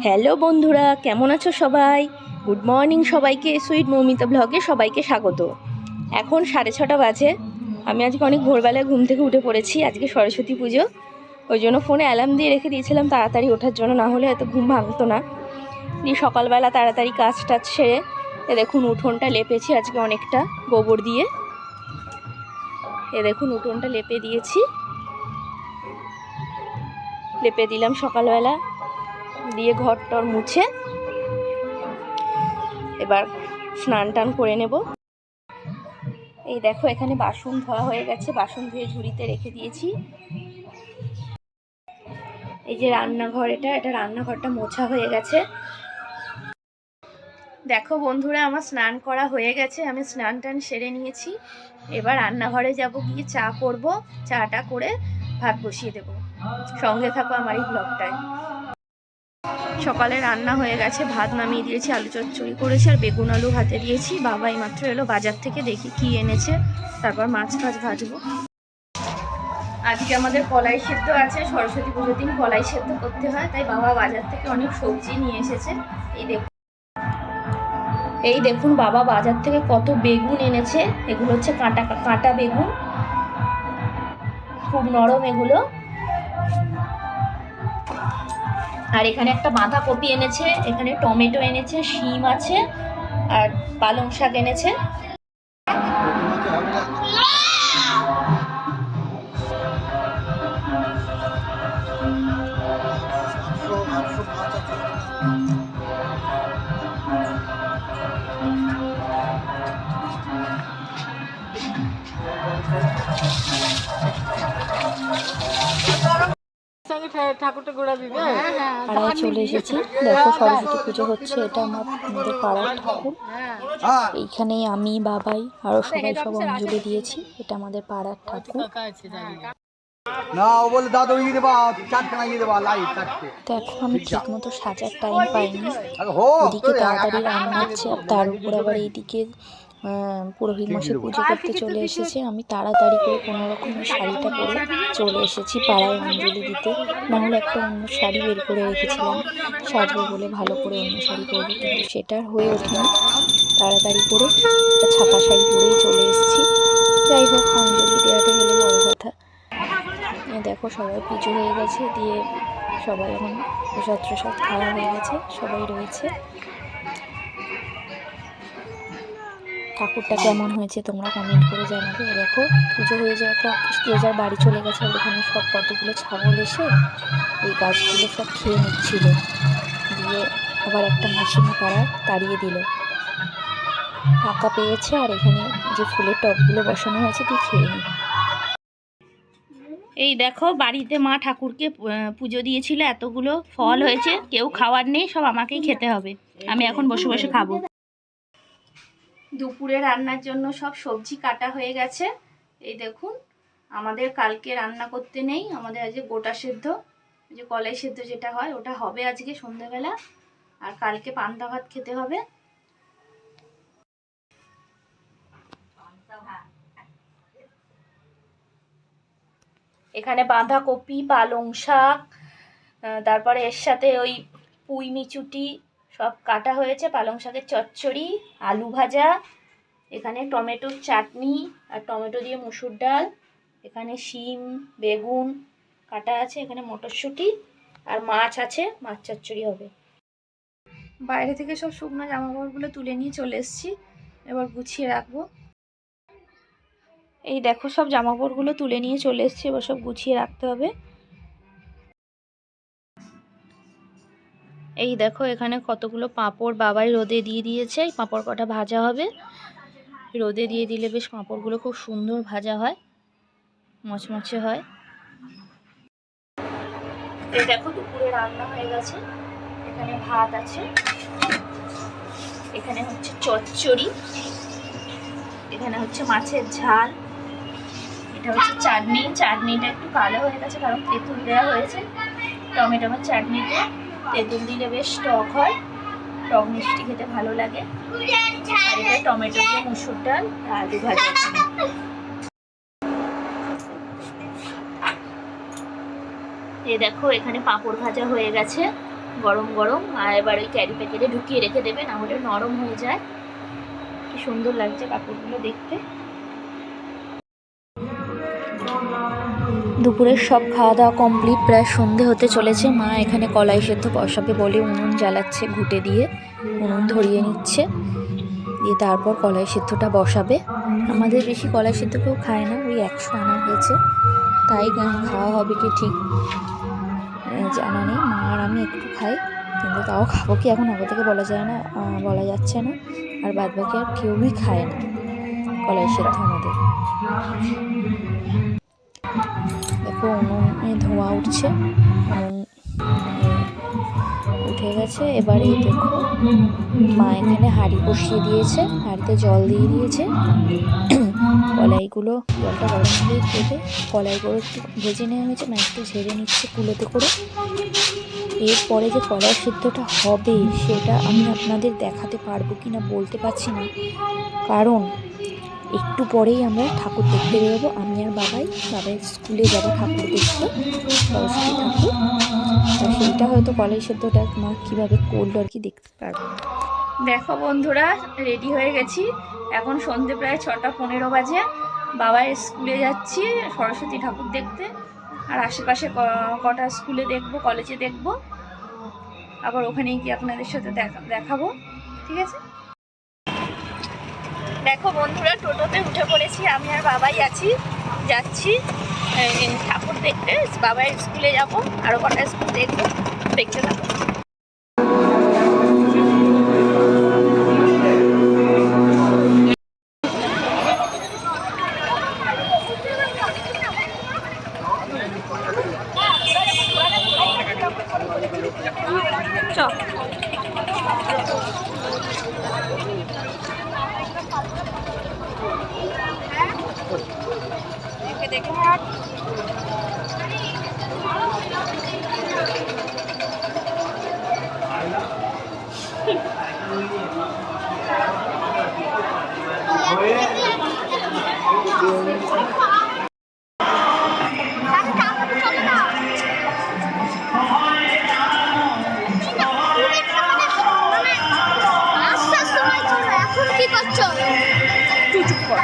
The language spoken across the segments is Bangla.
হ্যালো বন্ধুরা, কেমন আছো সবাই? গুড মর্নিং সবাইকে। সুইট মৌমিতা ব্লগে সবাইকে স্বাগত। এখন 6:30 বাজে। আমি আজকে অনেক ভোরবেলায় ঘুম থেকে উঠে পড়েছি। আজকে সরস্বতী পুজো, ওই জন্য ফোনে অ্যালার্ম দিয়ে রেখে দিয়েছিলাম তাড়াতাড়ি ওঠার জন্য, না হলে এত ঘুম ভাঙতো না। দিয়ে সকালবেলা তাড়াতাড়ি কাজ টাজ সেরে দেখুন উঠোনটা লেপেছি আজকে অনেকটা গোবর দিয়ে। দেখুন উঠোনটা লেপে দিয়েছি, লেপে দিলাম সকালবেলা, দিয়ে ঘর টর মুছে এবার স্নান টান করে নেব। এই দেখো এখানে বাসন ধোয়া হয়ে গেছে, বাসন ধুয়ে ঝুড়িতে রেখে দিয়েছি। এই যে রান্নাঘর, এটা রান্নাঘরটা মোছা হয়ে গেছে। দেখো বন্ধুরা, আমার স্নান করা হয়ে গেছে, আমি স্নান টান সেরে নিয়েছি। এবার রান্নাঘরে যাব, গিয়ে চা করব, চাটা করে ভাত বসিয়ে দেব। সঙ্গে থাকো আমার এই ব্লগটায়। সকালে রান্না হয়ে গেছে, ভাত নামিয়ে দিয়েছি, আলু চচ্চড়ি করেছি আর বেগুন আলু ভাতে দিয়েছি। বাবা এইমাত্র এলো বাজার থেকে, দেখি কি এনেছে, তারপর মাছ ভাজবো। আজকে আমাদের কলাই সেদ্ধ আছে, সরস্বতী পুজোর দিন কলাই সেদ্ধ করতে হয়, তাই বাবা বাজার থেকে অনেক সবজি নিয়ে এসেছে। এই দেখুন বাবা বাজার থেকে কত বেগুন এনেছে। এগুলো হচ্ছে কাঁটা বেগুন, খুব নরম এগুলো। আর এখানে একটা বাঁধাকপি এনেছে, এখানে টমেটো এনেছে, শিম আছে আর পালং শাক এনেছে। পাড়ায় চলে এসেছি। দেখো সরস্বতী পুজো হচ্ছে, এটা আমাদের পাড়ার ঠাকুর। এইখানেই আমি, বাবাই আরো সবাই সব অঞ্জলি দিয়েছি। এটা আমাদের পাড়ার ঠাকুর। দেখো আমি ঠিক মতো সাজার টাইম পাইনি, এদিকে তাড়াতাড়ি রান্না হচ্ছে, তার উপর আবার এইদিকে পুরোহিত মশাই পুজো করতে চলে এসেছে। আমি তাড়াতাড়ি করে কোনো রকমের শাড়িটা পরে চলে এসেছি পাড়ায় অঞ্জলি দিতে। নাহলে একটা অন্য শাড়ি বের করে রেখেছিলাম সাজবো বলে, ভালো করে অন্য শাড়ি পরবো, কিন্তু সেটা হয়ে ওঠেনি। তাড়াতাড়ি করে একটা ছাপা শাড়ি পরেই চলে এসেছি। যাই হোক, অঞ্জলি দেওয়াটা হলো বড় কথা। দেখো সবাই পুজো হয়ে গেছে, দিয়ে সবাই এখন প্রসাদ খাওয়া হয়ে গেছে, সবাই রয়েছে। ঠাকুরটা কেমন হয়েছে তোমরা কমেন্ট করে জানাবে। দেখো পুজো হয়ে যাওয়ার পর যে যার বাড়ি চলে গেছে। আর এখানে সব কতগুলো ছাগল এসে এই গাছগুলো সব খেয়ে নিচ্ছিল, দিয়ে আবার একটা মাসিমা পাড়ার তাড়িয়ে দিল, ফাঁকা পেয়েছে। আর এখানে যে ফুলের টবগুলো বসানো হয়েছে দিয়ে খেয়ে নি। এই দেখো বাড়িতে মা ঠাকুরকে পুজো দিয়েছিল, এতগুলো ফল হয়েছে, কেউ খাওয়ার নেই, সব আমাকেই খেতে হবে। আমি এখন বসে বসে খাবো। দুপুরে রান্নার জন্য সব সবজি কাটা হয়ে গেছে। এই দেখুন, আমাদের কালকে রান্না করতে নেই, আমাদের আজকে গোটা সেদ্ধ, যে কলাই সেদ্ধ যেটা হয় ওটা হবে আজকে সন্ধ্যাবেলা। আর কালকে পান্তা ভাত খেতে হবে। এখানে বাঁধাকপি, পালং শাক, তারপরে এর সাথে ওই পুঁই মিচুটি সব কাটা হয়েছে, পালং শাকের চচ্চড়ি, আলু ভাজা, এখানে টমেটোর চাটনি আর টমেটো দিয়ে মুসুর ডাল, এখানে শিম বেগুন কাটা আছে, এখানে মটরশুঁটি আর মাছ আছে, মাছ চচ্চড়ি হবে। বাইরে থেকে সব শুকনো জামাকাপড়গুলো তুলে নিয়ে চলে এসেছি, এবার গুছিয়ে রাখবো। এই দেখো সব জামাকাপড়গুলো তুলে নিয়ে চলে এসেছি, এবার সব গুছিয়ে রাখতে হবে। এই দেখো এখানে কতগুলো পাঁপড় বাবাই রোদে দিয়ে দিয়েছে, এই পাঁপড় কটা ভাজা হবে। রোদে দিয়ে দিলে বেশ পাঁপড়গুলো খুব সুন্দর ভাজা হয়, মচমচে হয়। এই দেখো দুপুরে রান্না হয়ে গেছে, এখানে ভাত আছে, এখানে হচ্ছে চচ্চড়ি, এখানে হচ্ছে মাছের ঝাল, এটা হচ্ছে চাটনি। চাটনিটা একটু কালো হয়ে গেছে কারণ তেঁতুল দেওয়া হয়েছে। টমেটোর চাটনিতে তেঁতুল দিলে বেশ টক হয়, টক মিষ্টি খেতে ভালো লাগে। আর এটা টমেটো দিয়ে মুসুর ডাল আর আলু ভাজা। এই দেখো এখানে পাঁপড় ভাজা হয়ে গেছে, গরম গরম। আর এবার ওই ক্যারি প্যাকেটে ঢুকিয়ে রেখে দেবে, না হলে নরম হয়ে যায়। কি সুন্দর লাগছে কাপড়গুলো দেখতে। দুপুরের সব খাওয়া দাওয়া কমপ্লিট, প্রায় সন্ধে হতে চলেছে। মা এখানে কলাই সেদ্ধ বসাবে বলে উনুন জ্বালাচ্ছে, ঘুঁটে দিয়ে উনুন ধরিয়ে নিচ্ছে, দিয়ে তারপর কলাই সেদ্ধটা বসাবে। আমাদের বেশি কলাই সেদ্ধ কেউ খায় না, ওই 100 আনা হয়েছে, তাই খাওয়া হবে কি ঠিক জানা নেই। মা আর আমি একটু খাই, কিন্তু তাও খাবো কি এখন আগে থেকে বলা যায় না, বলা যাচ্ছে না। আর বাদ বাকি আর কেউই খায় না কলাই সেদ্ধ আমাদের। দেখো উনুনে ধোঁয়া উঠছে, উনুন উঠে গেছে। এবার এই দেখো মা এখানে হাঁড়ি বসিয়ে দিয়েছে, হাঁড়িতে জল দিয়ে দিয়েছে। কলাইগুলো জলটা গরম হলেই দেবে। কলাইগুলো একটু ভেজে নেওয়া হয়েছে, মা একটু ঝেড়ে নিচ্ছে কুলোতে করে। এরপরে যে কলাই সিদ্ধটা হবে সেটা আমি আপনাদের দেখাতে পারবো কি না বলতে পারছি না, কারণ একটু পরেই আমরা ঠাকুর দেখতে বেরোবো। আমি আর বাবাই স্কুলে যাবো ঠাকুর দেখতে, সরস্বতী ঠাকুর। তা সেইটা হয়তো কলাই সেদ্ধটা মা কীভাবে করলো আর কি দেখতে পারবো। দেখো বন্ধুরা, রেডি হয়ে গেছি। এখন সন্ধে প্রায় 6:15 বাজে। বাবার স্কুলে যাচ্ছি সরস্বতী ঠাকুর দেখতে, আর আশেপাশে কটা স্কুলে দেখবো, কলেজে দেখবো, আবার ওখানে গিয়ে আপনাদের সাথে দেখাবো। ঠিক আছে, দেখো বন্ধুরা, টোটোতে উঠে পড়েছি, আমি আর বাবাই যাচ্ছি ঠাকুর দেখতে। বাবার স্কুলে যাব, আরও কটা স্কুল দেখবো, দেখতে থাকবো। দেখে কি করছো? চুপ কর।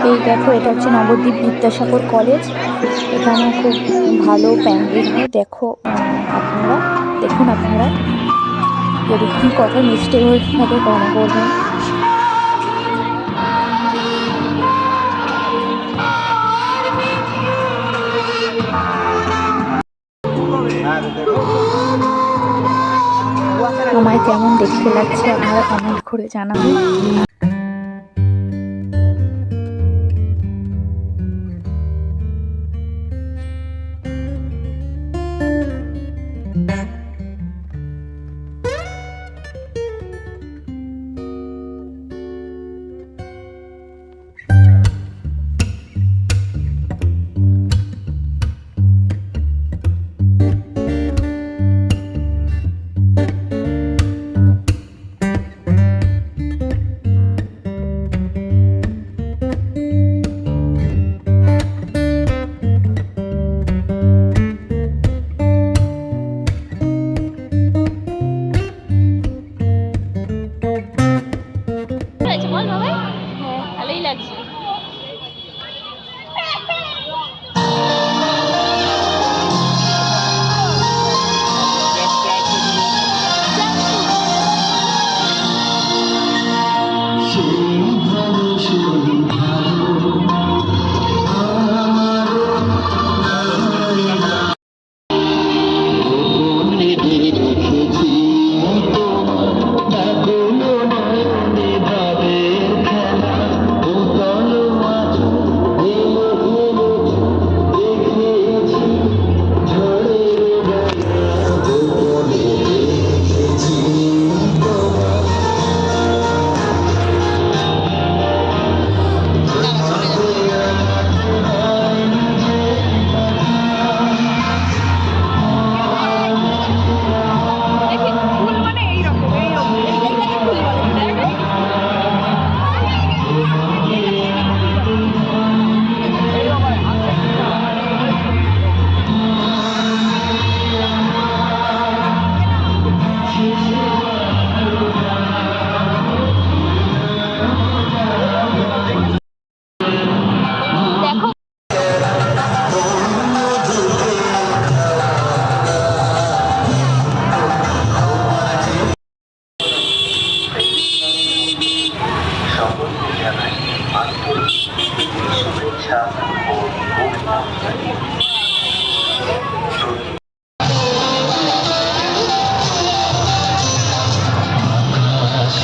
এই দেখো, এটা হচ্ছে নবদ্বীপ বিদ্যাসাগর কলেজ। এখানে খুব ভালো প্যান্ডেল হয়। দেখো আপনারা যদি কি কথা মিস্টেক হয়ে থাকে ক্ষমা করবেন। আমায় কেমন দেখতে লাগছে আপনারা কমেন্ট করে জানাবেন।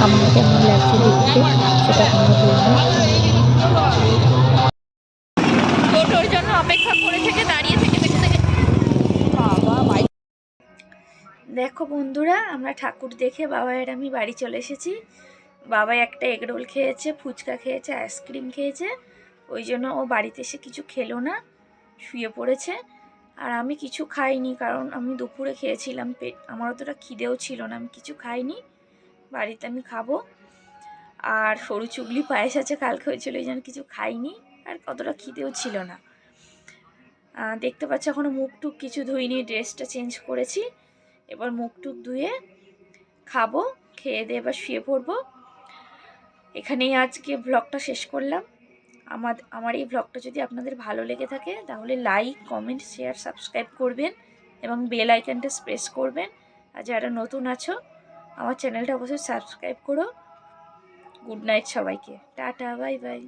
আমাকে কেমন লাগছে দেখতে সেটা তোমরা বলবে। টোটোর জন্য অপেক্ষা করে থেকে দাঁড়িয়ে থেকে দেখে থেকে দেখো বন্ধুরা, আমরা ঠাকুর দেখে বাবা আর আমি বাড়ি চলে এসেছি। বাবা একটা এগরোল খেয়েছে, ফুচকা খেয়েছে, আইসক্রিম খেয়েছে, ওই জন্য ও বাড়িতে এসে কিছু খেলো না, শুয়ে পড়েছে। আর আমি কিছু খাইনি, কারণ আমি দুপুরে খেয়েছিলাম, আমার অতটা খিদেও ছিল না, আমি কিছু খাইনি। বাড়িতে আমি খাবো। আর সরু চুগলি পায়েস আছে, কালকে হয়েছিল, এই জন্য কিছু খাইনি, আর অতটা খিদেও ছিল না। দেখতে পাচ্ছ এখনও মুখ টুক কিছু ধুইনি, ড্রেসটা চেঞ্জ করেছি। এবার মুখ টুক ধুয়ে খাবো, খেয়ে দিয়ে এবার শুয়ে পড়বো। এখানেই আজকে ব্লগটা শেষ করলাম। আমার এই ব্লগটা যদি আপনাদের ভালো লেগে থাকে তাহলে লাইক, কমেন্ট, শেয়ার, সাবস্ক্রাইব করবেন এবং বেল আইকনটা প্রেস করবেন। আর যারা নতুন আছো আমার চ্যানেলটা অবশ্যই সাবস্ক্রাইব করো। গুড নাইট সবাইকে, টাটা, বাই বাই।